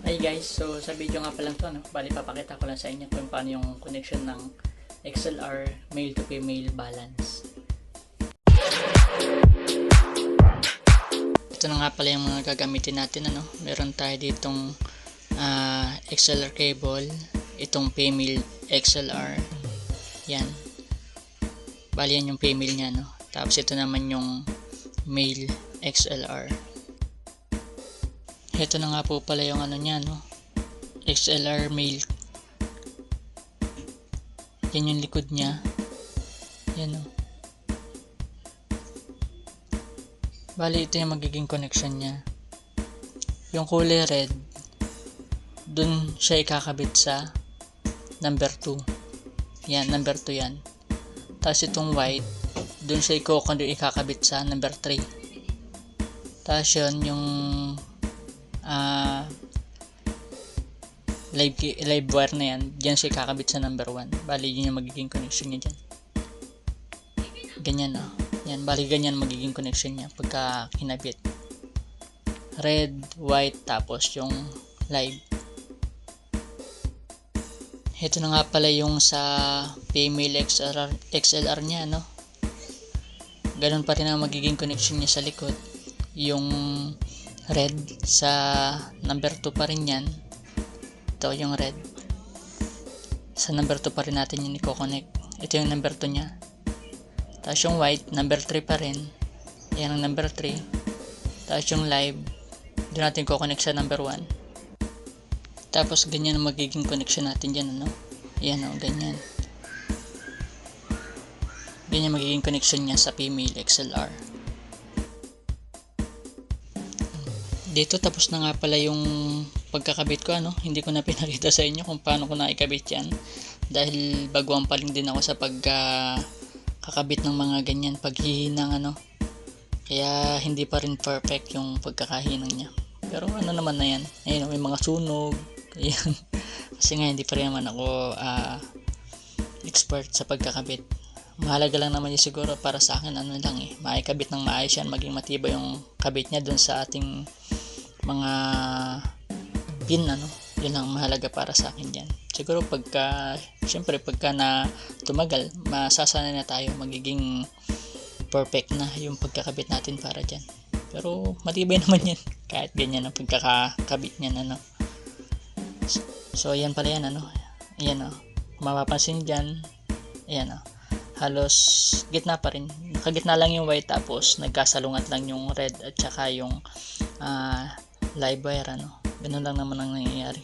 Hi guys, so sa video nga pa lang to, bali papakita ko lang sa inyo kung paano yung connection ng XLR male to female balance. Ito na nga pala yung mga gagamitin natin, meron tayo ditong XLR cable, itong female XLR, yan, bali yan yung female nya, tapos ito naman yung male XLR. Ito na nga po pala yung niya, XLR male. Yan yung likod niya. Yan, bali ito yung magiging connection niya. Yung kulay red, dun siya ikakabit sa number 2. Yan, number 2 yan. Tapos itong white, dun siya ikakabit sa number 3. Tapos yun, yung live wire na yan, dyan siya kakabit sa number 1. Bali yun yung magiging connection niya dyan. Ganyan, yan, bali ganyan magiging connection niya pagka kinabit. Red, white, tapos yung live. Ito na nga pala yung sa female XLR niya, ganun pa rin ang magiging connection niya sa likod. Yung red sa number 2 pa rin yan. Ito yung red sa number 2 pa rin natin yung i-connect. Ito yung number 2 nya. Tapos yung white number 3 pa rin, yan ang number 3. Tapos yung live doon natin i-connect sa number 1. Tapos ganyan ang magiging connection natin dyan, yan, ganyan magiging connection nya sa female XLR. Dito tapos na nga pala yung pagkakabit ko, hindi ko na pinakita sa inyo kung paano ko naikabit yan dahil baguhan pa rin din ako sa pagkakabit ng mga ganyan, paghihinang, kaya hindi pa rin perfect yung pagkakahinang niya, pero naman na yan. Ayun, may mga sunog, ayan. Kasi nga hindi pa rin naman ako expert sa pagkakabit. Mahalaga lang naman yun siguro para sa akin, maikabit ng maayos yan, maging matibay yung kabit niya dun sa ating mga pin, yun lang mahalaga para sa akin dyan. Siguro syempre pagka na tumagal, masasanay na tayo, magiging perfect na yung pagkakabit natin para dyan. Pero matibay naman yan kahit ganyan ang pagkakabit niyan, So ayan pala yan, ayan, mapapansin dyan, ayan, halos gitna pa rin, nakagitna lang yung white, tapos nagkasalungat lang yung red at saka yung live wire, ganun lang naman ang nangyayari.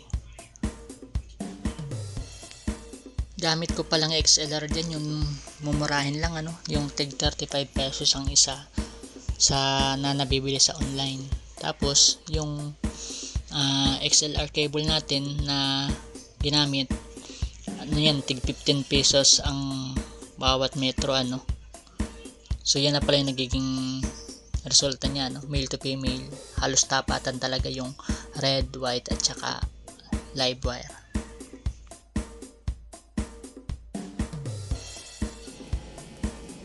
Gamit ko palang XLR dyan, yung mumurahin lang, yung tig 35 pesos ang isa sa nabibili sa online. Tapos yung XLR cable natin na ginamit, yan, tig 15 pesos ang bawat metro, so yan na pala yung nagiging resulta niya, male to female. Halos tapatan talaga yung red, white at saka live wire.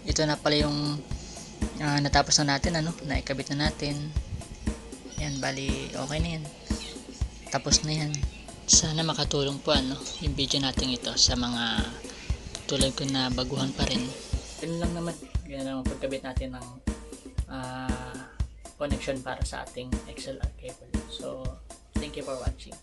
Ito na pala yung natapos na natin, naikabit na natin. Yan, bali okay na yan, tapos na yan. Sana makatulong po yung video natin ito sa mga tulad ko na baguhan pa rin. Ganun lang naman, ganun lang pagkabit natin ng connection para sa ating XLR cable. So thank you for watching.